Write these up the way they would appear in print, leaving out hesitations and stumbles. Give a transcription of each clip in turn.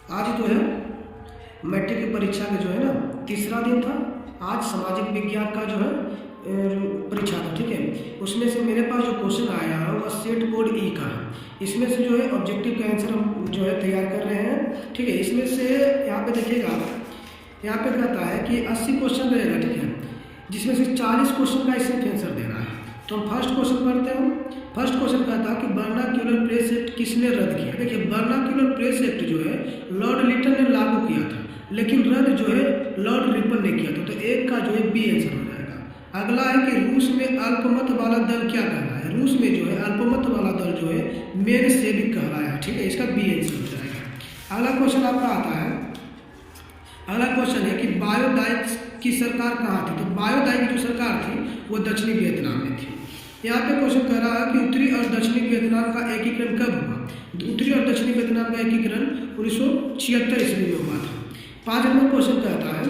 आज जो है मैट्रिक की परीक्षा का जो है ना तीसरा दिन था। आज सामाजिक विज्ञान का जो है परीक्षा था, ठीक है। उसमें से मेरे पास जो क्वेश्चन आया है वह सेट बोर्ड ई का है। इसमें से जो है ऑब्जेक्टिव का आंसर हम जो है तैयार कर रहे हैं, ठीक है। इसमें से यहाँ पे देखिएगा, यहाँ पे कहता है कि 80 क्वेश्चन रहेगा, ठीक है, जिसमें से 40 क्वेश्चन का इसमें आंसर देना है। तो हम फर्स्ट क्वेश्चन पढ़ते हैं। फर्स्ट क्वेश्चन कहता है कि वर्नाक्यूलर प्रेस एक्ट किसने रद्द किया। देखिए, वर्नाक्यूलर प्रेस एक्ट जो है लॉर्ड लिटन ने लागू किया था, लेकिन रद्द जो है लॉर्ड रिपन ने किया था। तो एक का जो है बी आंसर हो जाएगा। अगला है कि रूस में अल्पमत वाला दल क्या कहलाया है। रूस में जो है अल्पमत वाला दल जो है मेन सेविक कहलाया है, ठीक है। इसका बी आंसर हो जाएगा। अगला क्वेश्चन आपका आता है, अगला क्वेश्चन है कि बायोडाइक की सरकार कहाँ थी। तो बायोडाइक की जो सरकार थी वो दक्षिणी वियतनाम में थी। यहाँ पे क्वेश्चन कह रहा है कि उत्तरी और दक्षिणी वियतनाम का एकीकरण कब हुआ। उत्तरी और दक्षिणी वियतनाम का एकीकरण 1976 ईस्वी में हुआ था। 5 नंबर क्वेश्चन कहता है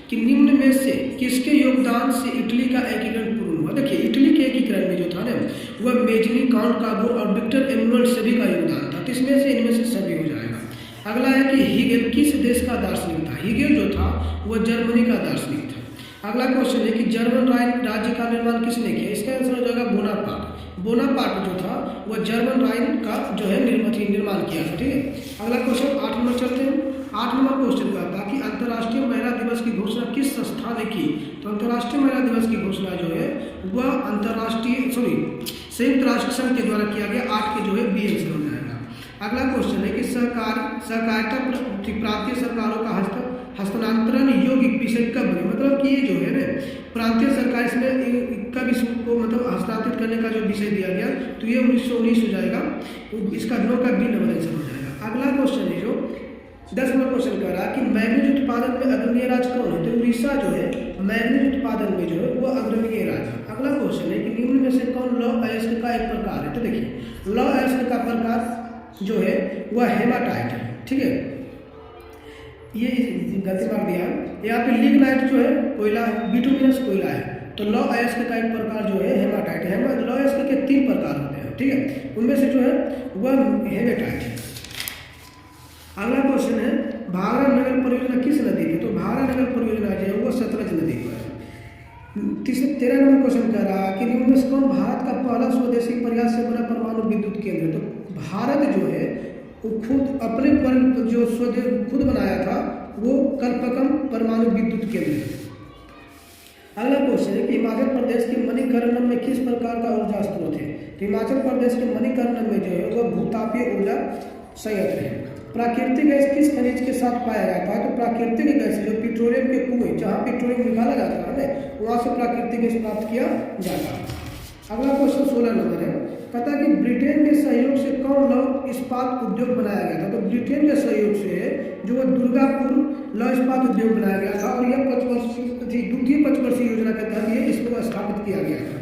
कि निम्न में से किसके योगदान से इटली का एकीकरण पूर्ण हुआ। देखिए, इटली के एकीकरण में जो था ना वह मेजनी, काउंट काबो और विक्टर एमुअल सभी का योगदान था। तो इसमें से इनमें से सभी हो जाएगा। अगला है कि हीगेल किस देश का दार्शनिक था। हीगेल जो था वह जर्मनी का दार्शनिक था। अगला क्वेश्चन है कि जर्मन राज्य का निर्माण किसने किया। इसका आंसर हो जाएगा बोनापार्ट। बोनापार्ट जो था वह जर्मन राज्य का जो है निर्माण किया था, ठीक है। अगला क्वेश्चन 8 नंबर चलते हैं। 8 नंबर क्वेश्चन का था कि अंतर्राष्ट्रीय महिला दिवस की घोषणा किस संस्था ने की। तो अंतर्राष्ट्रीय महिला दिवस की घोषणा जो है वह संयुक्त राष्ट्र संघ के द्वारा किया गया। 8 के जो है बी आंसर हो जाएगा। अगला क्वेश्चन है कि सहकारिता प्रांतीय सरकारों का हस्तांतरण योग्य विषय कब बने। मतलब कि ये जो है ना प्रांतीय सरकार इसमें कब इसको मतलब हस्तांतरित करने का जो विषय दिया गया, तो ये 1919 हो जाएगा। तो इसका नो का बी नंबर आंसर हो जाएगा। अगला क्वेश्चन है जो 10 नंबर क्वेश्चन कर रहा है कि मैग्नीज उत्पादन में अग्रणीय राज्य कौन है। तो उड़ीसा जो है मैग्नीज उत्पादन में जो है वो अग्रणीय राज्य है। अगला क्वेश्चन है कि निम्न में से कौन लौह अयस्क का एक प्रकार है। तो देखिए, लौह अयस्क का प्रकार जो है वह हेमाटाइट है, ठीक है। ये गलती मार दिया। यहाँ पे लिग्नाइट जो है कोयला है, बिटुमिनस कोयला है। तो लौह अयस्क का एक प्रकार जो है हेमाटाइट है। लौह अयस्क के 3 प्रकार होते हैं, ठीक है। उनमें से जो है वह हेमाटाइट है। अगला क्वेश्चन है भाखरा नगर परियोजना किस नदी में। तो भाखरा नगर परियोजना जो है वो सतलज नदी पर है। 13 नंबर क्वेश्चन कह रहा है कि निम्न में से कौन भारत का पहला स्वदेशी प्रयास से बना परमाणु विद्युत केंद्र है। तो भारत जो है वो खुद अपने पर जो खुद बनाया था वो कल्पकम परमाणु विद्युत केंद्र है। अगला क्वेश्चन है कि हिमाचल प्रदेश के मणिकर्णम में किस प्रकार का ऊर्जा स्रोत है। तो हिमाचल प्रदेश के मणिकर्णम में जो है वह भूतापीय ऊर्जा संयंत्र है। प्राकृतिक गैस किस खनिज के साथ पाया जाता है। तो प्राकृतिक गैस जो पेट्रोलियम के कुएं जहाँ पेट्रोलियम निकाला जाता है वहाँ से प्राकृतिक गैस प्राप्त किया जाता है। अगला क्वेश्चन 16 नंबर है, कहता है कि ब्रिटेन के सहयोग से कौन लौह इस्पात उद्योग बनाया गया था। तो ब्रिटेन के सहयोग से जो दुर्गापुर लौह इस्पात उद्योग बनाया गया था और यह द्वितीय पंचवर्षीय योजना के तहत ये इसको स्थापित किया गया था।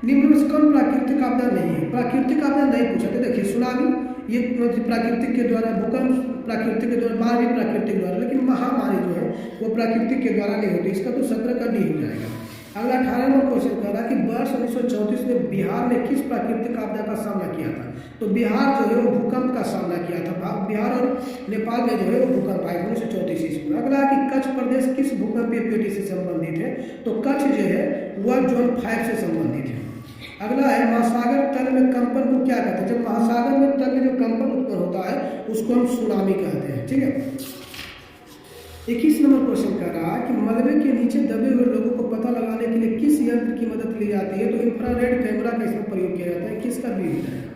निम्न में से कौन प्राकृतिक आपदा नहीं है। प्राकृतिक आपदा नहीं पूछा। तो देखिए, सुनामी ये प्राकृतिक के द्वारा, भूकंप प्राकृतिक के द्वारा, बाढ़ भी प्राकृतिक द्वारा, लेकिन महामारी जो है वो प्राकृतिक के द्वारा नहीं होती। इसका तो 17 का डी हो जाएगा। अगला 18 नंबर क्वेश्चन कर रहा है कि वर्ष 1934 में बिहार ने किस प्राकृतिक आपदा का सामना किया था। तो बिहार जो है वो भूकंप का सामना किया था। बिहार और नेपाल में जो है वो भूकंप आए 1934 ईस्वी में। अगला है कि कच्छ प्रदेश किस भूकंपीय पेटी से संबंधित है। तो कच्छ जो है वह जोन 5 से संबंधित है। अगला है महासागर तल में कंपन को क्या कहते हैं। जब महासागर में तल में जो कंपन उत्पन्न होता है उसको हम सुनामी कहते हैं, ठीक है। 21 नंबर क्वेश्चन कर रहा है कि मलबे के नीचे दबे हुए लोगों को पता लगाने के लिए किस यंत्र की मदद ली जाती है। तो इंफ्रारेड कैमरा का इसमें प्रयोग किया जाता है। किसका भी हो जाएगा।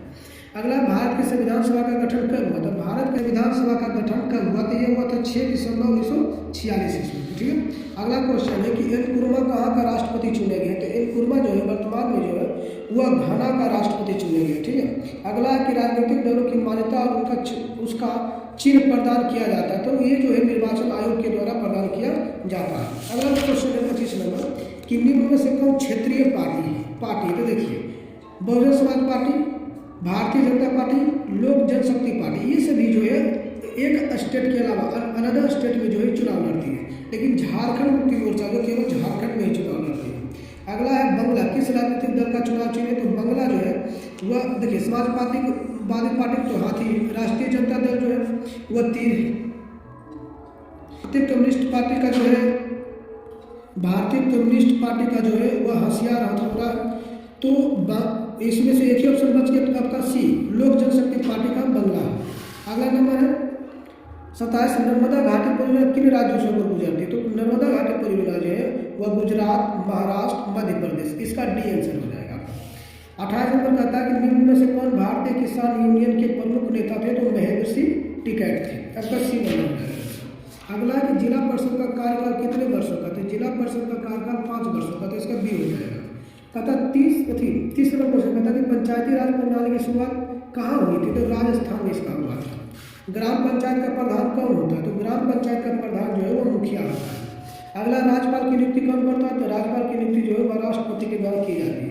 अगला, भारत के संविधान सभा का गठन कब हुआ। तो भारत के विधानसभा का गठन कब हुआ। तो ये हुआ था 6 दिसंबर 1946 ईस्वी, ठीक है। अगला क्वेश्चन है कि एन कुर्मा कहाँ का राष्ट्रपति चुने गए। तो एन कुर्मा जो है वर्तमान में जो है वह घाना का राष्ट्रपति चुने गए, ठीक है। अगला है कि राजनीतिक दलों की मान्यता और उसका चिन्ह प्रदान किया जाता है। तो ये जो है निर्वाचन आयोग के द्वारा प्रदान किया जाता है। अगला क्वेश्चन है 25 नंबर कि निम्न में से कौन क्षेत्रीय पार्टी। तो देखिए, बहुजन समाज पार्टी, भारतीय जनता पार्टी, लोक जनशक्ति पार्टी, ये सभी जो है एक स्टेट के अलावा अनदर स्टेट में जो है चुनाव लड़ती है। लेकिन झारखंड मुक्ति मोर्चा जो केवल झारखंड में ही चुनाव लड़ती है। अगला है बंगला किस राजनीतिक दल का चुनाव चिन्ह। तो बंगला जो है वह देखिए समाजवादी पार्टी तो हाथी, राष्ट्रीय जनता दल जो है वो 3 है। भारतीय कम्युनिस्ट पार्टी का जो है, भारतीय कम्युनिस्ट पार्टी का जो है वह होशियार हथौड़ा, तो इसमें से एक ही ऑप्शन बच गया, तो आपका सी लोक जनशक्ति पार्टी का बंगला है। अगला नंबर है 27, नर्मदा घाटी परियोजना किन राज्यों से होकर गुजरती है? तो नर्मदा घाटी परियोजना जो है वह गुजरात, महाराष्ट्र, मध्य प्रदेश, इसका डी आंसर हो जाएगा। 28 नंबर कहता है कि निम्न में से कौन भारतीय किसान यूनियन के प्रमुख नेता थे? तो महेंद्र सिंह टिकैत थे, आपका सी नंबर हो जाएगा। अगला है कि जिला परिषद का कार्यकाल कितने वर्षों का? तो जिला परिषद का कार्यकाल 5 वर्षों का, तो इसका बी हो जाएगा। कहता 30 नंबर क्वेश्चन कहता कि पंचायती राज प्रणाली की शुरुआत कहाँ हुई थी? तो राजस्थान में इसका हुआ था। ग्राम पंचायत का प्रधान कौन होता है? तो ग्राम पंचायत का प्रधान जो है वो मुखिया होता है। अगला राज्यपाल की नियुक्ति कौन करता है? तो राज्यपाल की नियुक्ति जो है वह राष्ट्रपति के द्वारा की जाती है।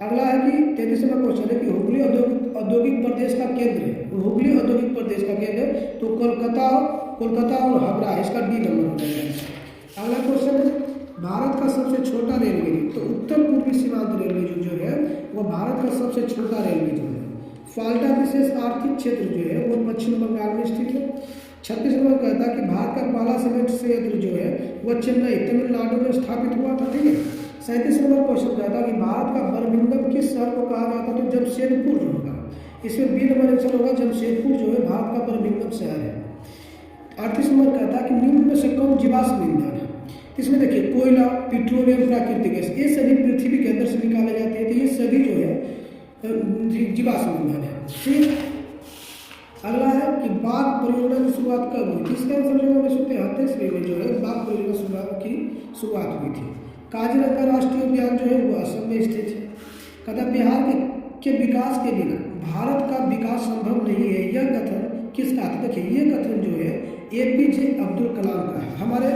अगला है कि 33 नंबर क्वेश्चन है कि हुगली औद्योगिक प्रदेश का केंद्र है, हुगली औद्योगिक प्रदेश का केंद्र है, तो कोलकाता और हावड़ा, इसका डी नंबर हो जाएगा। अगला क्वेश्चन है भारत का सबसे छोटा रेलवे, तो उत्तर पूर्वी सीमांत रेलवे जो है वो भारत का सबसे छोटा रेलवे जो है। फाल्टा विशेष आर्थिक क्षेत्र जो है वो पश्चिम बंगाल में स्थित है। 36 नंबर कहता है कि भारत का पहला सीमेंट संयंत्र जो है वह चेन्नई, तमिलनाडु में स्थापित हुआ था, ठीक है। 37 नंबर क्वेश्चन कहता है कि भारत का बर्मिंघम किस शहर को कहा जाता है? तो जमशेदपुर जो होगा, इसमें बी नंबर आंसर होगा, जमशेदपुर जो है भारत का बर्मिंघम शहर है। 38 नंबर कहता है कि निम्न में से कौन जीवाश्म ईंधन है? इसमें देखिए कोयला, पेट्रोलियम, प्राकृतिक गैस, ये सभी पृथ्वी के अंदर से निकाले जाते हैं, तो ये सभी जो है जीवाश्म ईंधन है। फिर अगला है कि बाघ परियोजना की शुरुआत कब हुई थी? इसका आंसर जो है 1933 में जो है बाघ परियोजना की शुरुआत हुई थी। काजीरंगा राष्ट्रीय उद्यान जो है वो असम में स्थित है। कहता बिहार के विकास के बिना भारत का विकास संभव नहीं है, यह कथन किसका था? देखिए ये कथन जो है APJ अब्दुल कलाम का है, हमारे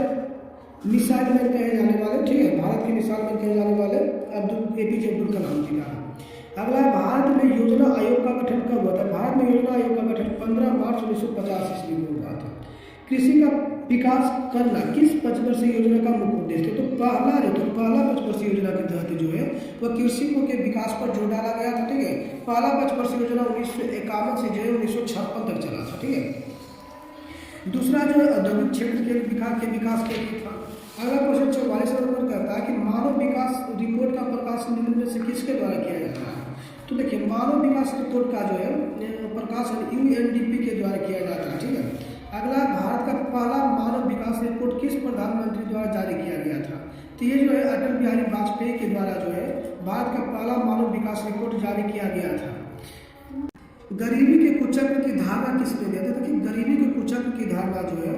मिसाइल मैन कहे जाने वाले, ठीक है, भारत के मिसाइल मैन कहे जाने वाले APJ अब्दुल कलाम जी का है। अगला है भारत में योजना आयोग का गठन कब हुआ था? भारत में योजना आयोग का गठन 15 मार्च 1950 ईस्वी में हुआ था। कृषि का विकास करना किस पंचवर्षीय योजना का मुख्य उद्देश्य है? तो पहला पंचवर्षीय योजना के तहत जो है वह कृषि के विकास पर जोर डाला गया था, ठीक है। पहला पंचवर्षीय योजना 1951 से जो है 1956 तक चला था, ठीक है। दूसरा जो है औद्योगिक क्षेत्र के विकास के लिए था। अगला क्वेश्चन 44 नंबर करता है कि मानव विकास रिपोर्ट का प्रकाशन निम्न में से किसके द्वारा किया जाता है? तो देखिए मानव विकास रिपोर्ट का जो है प्रकाशन UNDP के द्वारा किया जाता है, ठीक है। अगला भारत का पहला मानव विकास रिपोर्ट किस प्रधानमंत्री द्वारा जारी किया गया था? तो ये जो है अटल बिहारी वाजपेयी के द्वारा जो है भारत का पहला मानव विकास रिपोर्ट जारी किया गया था। गरीबी के कुचक्र की धारणा किसने दिया था? देखिए गरीबी के कुचक्र की धारणा जो है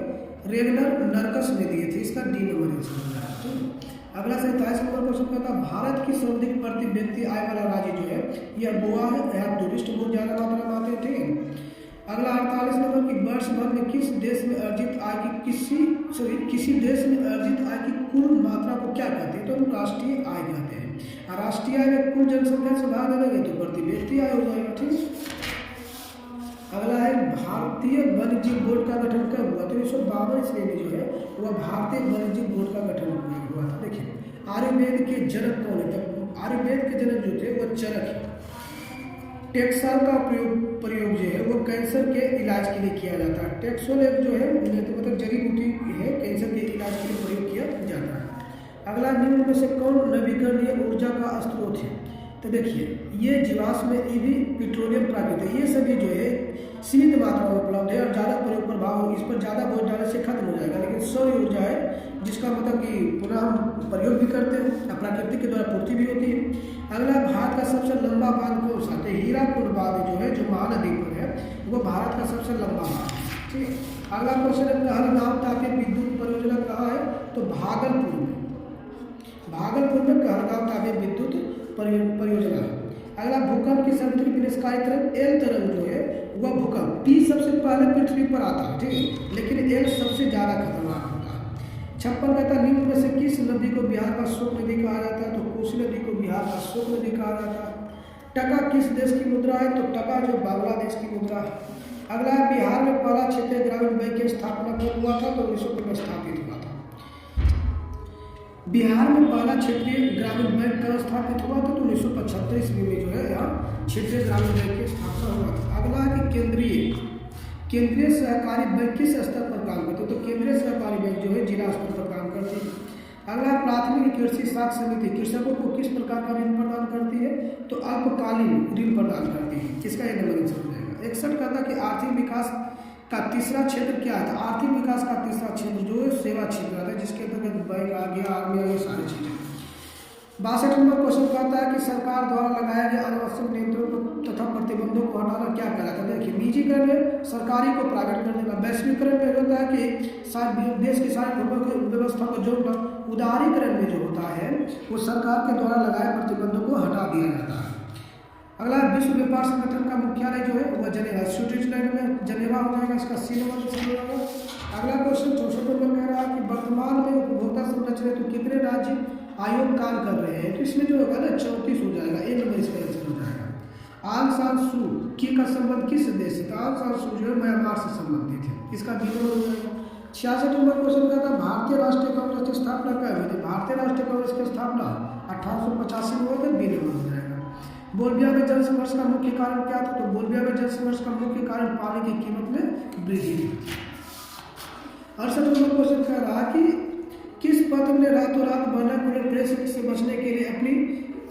रेगनर नर्कस ने दिए थे, इसका डी नंबर आंसर। अगला 27 नंबर क्वेश्चन कहता है भारत की सर्वाधिक प्रति व्यक्ति आय वाला राज्य जो है यह गोवा है, यहाँ टूरिस्ट बहुत ज्यादा मात्रा में आते हैं, ठीक है। अगला 48 नंबर की वर्ष भर में किस देश में अर्जित आय की किसी देश में अर्जित आय की कुल मात्रा को क्या कहते हैं? तो राष्ट्रीय आय कहते हैं। और राष्ट्रीय आय में कुल जनसंख्या से भाग देंगे तो प्रति व्यक्ति आय हो जाएगा, ठीक। अगला है भारतीय वन्यजीव बोर्ड का गठन कब हुआ? तो 1952 ईस्वी में जो है वह भारतीय वन्यजीव बोर्ड का गठन हुआ था। देखिए आयुर्वेद के जनक कौन है? तो आयुर्वेद के जनक जो थे वह चरक है। टेक्साल का प्रयोग जो है वो कैंसर के इलाज के लिए किया जाता है। टेक्सोल एक जो है तो मतलब जड़ी बूटी है, कैंसर के इलाज के लिए प्रयोग किया जाता है। अगला निम्न में से कौन नवीकरणीय ऊर्जा का स्रोत है? तो देखिए ये जीवाश्म में ईवी, पेट्रोलियम, प्राकृतिक, ये सभी जो है सीमित मात्रा में उपलब्ध है और ज़्यादा प्रयोग प्रभाव इस पर ज़्यादा बोझ डालने से खत्म हो जाएगा। लेकिन सौर ऊर्जा है जिसका मतलब कि पुनः हम प्रयोग भी करते हैं और प्राकृतिक के द्वारा पूर्ति भी होती है। अगला भारत का सबसे लंबा बांध कौन सा? तो हीराकुड बांध जो है जो महानदी पर है वो भारत का सबसे लंबा बांध है, ठीक है। अगला क्वेश्चन है कहलगांव तापीय विद्युत परियोजना कहाँ है? तो भागलपुर में कहलगांव तापीय विद्युत परियोजना है। अगला भूकंप की सर्वाधिक विनाशकारी तरंग एल तरंग जो है वह भूकंप P सबसे पहले पृथ्वी पर आता है, ठीक है, लेकिन एल सबसे ज्यादा खतरनाक होता है। 56 कहता निम्न में से किस नदी को बिहार का शोक नदी कहा जाता है? तो कोसी नदी को बिहार का शोक नदी कहा जाता है। टका किस देश की मुद्रा है? तो टका जो बांग्लादेश की मुद्रा है। अगला है बिहार में पहला क्षेत्रीय ग्रामीण बैंक की स्थापना कब हुआ था? तो 1900 में स्थापित हुआ था। बिहार में पहला क्षेत्रीय ग्रामीण बैंक कब स्थापित हुआ था? तो 1975 ईस्वी में जो है यहाँ क्षेत्रीय ग्रामीण बैंक की स्थापना हुआ था। अगला है कि केंद्रीय सहकारी बैंक किस स्तर पर काम करते हैं? तो केंद्रीय सहकारी बैंक जो है जिला स्तर पर काम करती है। अगला, प्राथमिक कृषि साख समिति कृषकों को किस प्रकार का ऋण प्रदान करती है? तो अल्पकालीन ऋण प्रदान करती है। किसका ये नंबर आंसर हो जाएगा? 61 कहता कि आर्थिक विकास का तीसरा क्षेत्र क्या है? आर्थिक विकास का तीसरा क्षेत्र जो है सेवा क्षेत्र आता है, जिसके अंतर्गत बैंक आ गया, आर्मी आ गया, सारी चीजें। 62 नंबर क्वेश्चन कहता है कि सरकार द्वारा लगाए गए अनावश्यक नियंत्रण तथा प्रतिबंधों को हटाना क्या कहलाता है? देखिए, निजीकरण में सरकारी को प्राइवेट कर देना, वैश्वीकरण में होता है कि देश की सारी व्यवस्था को जोड़ना, उदारीकरण में जो होता है वो सरकार के द्वारा लगाए प्रतिबंधों को हटा दिया जाता है। अगला, विश्व व्यापार संगठन का मुख्यालय जो है वह जनेवा स्विट्जरलैंड में जनेवा हो जाएगा, इसका सी नंबर हो जाएगा। अगला क्वेश्चन 64 नंबर कह रहा है कि वर्तमान में उपभोक्ता संरक्षण हेतु कितने राज्य आयोग काम कर रहे हैं? तो इसमें जो होगा ना 34 हो जाएगा, ए नंबर इसका आंसर हो जाएगा। आंग सान सू की का संबंध किस देश से? तो आंग सान सू जो है म्यांमार से संबंधित है, इसका बी नंबर हो जाएगा। 66 नंबर क्वेश्चन कहता है भारतीय राष्ट्रीय कांग्रेस की स्थापना कब हुई थी? भारतीय राष्ट्रीय कांग्रेस की स्थापना 1885 में हुई थी, बी नंबर हो जाएगा। बोलिविया में जल संघर्ष का मुख्य कारण क्या था? तो बोलिविया में जल संघर्ष का मुख्य कारण पानी की कीमत में वृद्धि थी। 68 नंबर क्वेश्चन कह रहा है कि किस पत्र ने रातों रात वर्नाक्युलर प्रेस से बचने के लिए अपनी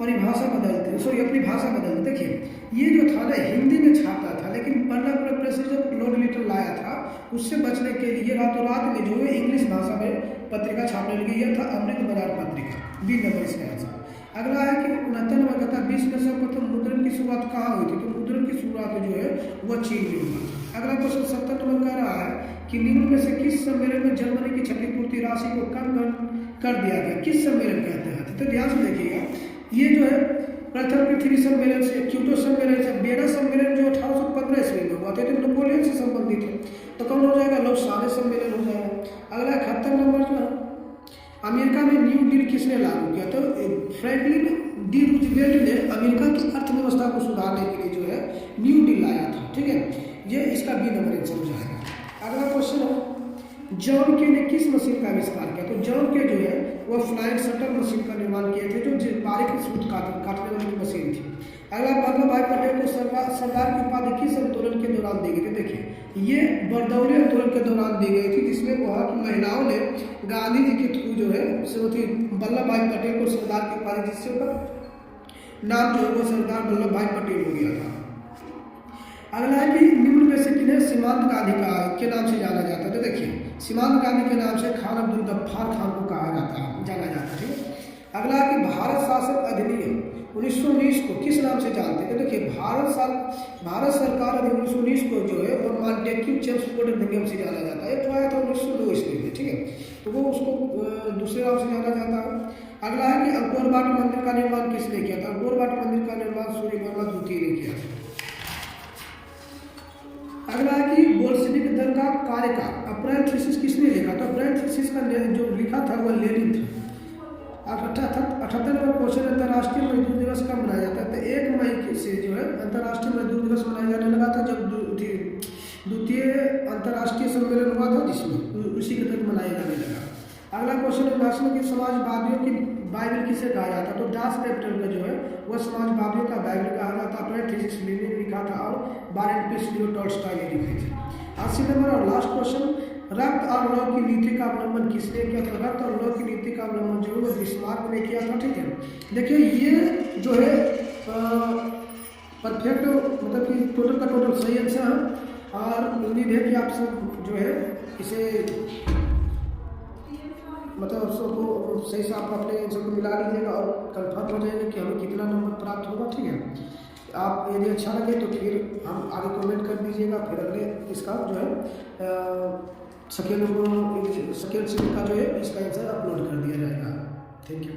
परिभाषा बदलते, सॉरी अपनी भाषा बदलते? देखिए, ये जो था ना हिंदी में छापता था, लेकिन वर्नाक्युलर प्रेस जब लॉर्ड लिटन लाया था उससे बचने के लिए रातों रात में जो है इंग्लिश भाषा में पत्रिका छापने लगी। यह था अमृत बाजार पत्रिका, बी नंबर इसका आंसर। अगला है कि 69 नंबर कहता है विश्व में सर्वप्रथम मुद्रण की शुरुआत कहाँ हुई थी? तो मुद्रण की शुरुआत जो है वह चीन में हुई। अगला क्वेश्चन 70 नंबर कह रहा है कि निम्न में से किस सम्मेलन में जर्मनी की क्षतिपूर्ति राशि को कम कर दिया गया? किस सम्मेलन कहते हैं? तो ध्यान से देखिएगा, ये जो है प्रथम पृथ्वी सम्मेलन से, क्योटो सम्मेलन से, बेना सम्मेलन जो 1815 ईस्वी में हुआ था, तो नेपोलियन से संबंधित है, तो कौन हो जाएगा? लौसाने सम्मेलन हो जाएगा। अगला 71 नंबर जो है अमेरिका में न्यू डील किसने लागू किया? तो फ्रैंकलिन डी रूजवेल्ट ने अमेरिका की अर्थव्यवस्था को सुधारने के लिए जो है न्यू डील लाया था। ठीक है, ये इसका बी नंबर आंसर हो जाएगा। अगला क्वेश्चन है जॉन के ने किस मशीन का आविष्कार किया? तो जॉन के जो है वह फ्लाइंग शटर मशीन का निर्माण किए थे, जो बारीक सूत काटने वाली मशीन थी। अगला, वल्लभ भाई पटेल को सरदार की उपाधि किस आंदोलन के दौरान दी गई थी? देखिए, ये बरदौली आंदोलन के दौरान दी गई थी, जिसमें कहा कि महिलाओं ने गांधी जी के थ्रू जो है श्रीमती वल्लभ भाई पटेल को सरदार की उपाधि, जिससे उनका नाम जो है वो सरदार वल्लभ भाई पटेल हो गया था। अगला है कि निम्न में से किन्हें सीमांत गांधी के नाम से जाना जाता है? तो देखिए, सीमांत गांधी के नाम से खान अब्दुल गफ्फार खान को कहा जाता है, जाना जाता है। ठीक है, अगला है कि भारत शासन अधिनियम 1919 को किस नाम से जानते हैं? तो देखिए, भारत सरकार अधिनियम 1919 को जो है और मॉन्टेक्यू चेम्सफोर्ड अधिनियम से जाना जाता है, तो आया था 1902 ईस्वी में। ठीक है, तो वो उसको दूसरे नाम से जाना जाता है। अगला है कि अंकोर वाट मंदिर का निर्माण किसने किया था? अंकोर वाट मंदिर का निर्माण सूर्यवर्मा द्वितीय ने किया था। अगला है कि बोल्शेविक दल का कार्यकाल अप्रैल थीसिस किसने लिखा? तो अप्रैल थीसिस का जो लिखा था वह लेनिन था। 78 नंबर क्वेश्चन, अंतर्राष्ट्रीय मजदूर दिवस कब मनाया जाता है? तो 1 मई से जो है अंतर्राष्ट्रीय मजदूर दिवस मनाया जाने लगा था, जब द्वितीय अंतर्राष्ट्रीय सम्मेलन हुआ था, जिसमें उसी के तहत मनाया जाने लगा। अगला क्वेश्चन है नेशनल की समाजवादियों की बाइबल किसे कहा जाता है? तो दास कैपिटल का जो है वह समाजवादियों का बाइबल कहा जाता है। अप्रैल थीसिस लेनिन ने लिखा था और वारेन पीस लियो टॉल्स्टॉय ने लिखी थी। 80 नंबर और लास्ट क्वेश्चन, रक्त और लौ की नीति का अवलंबन किसने किया था? रक्त और लौ की नीति का अवलंबन जो है बिस्मार्क ने किया था। ठीक है, देखिए, ये जो है परफेक्ट मतलब कि टोटल का टोटल सही आंसर है, और उम्मीद है कि आप सब जो है इसे मतलब सबको सही से आप अपने आंसर को मिला लीजिएगा और कंफर्म हो जाएगा कि हमें कितना नंबर प्राप्त होगा। ठीक है, आप यदि अच्छा लगे तो फिर हम आगे कमेंट कर दीजिएगा, फिर अगले इसका जो है सेकेंड शिफ्ट का जो है इसका आंसर अपलोड कर दिया जाएगा। Thank you.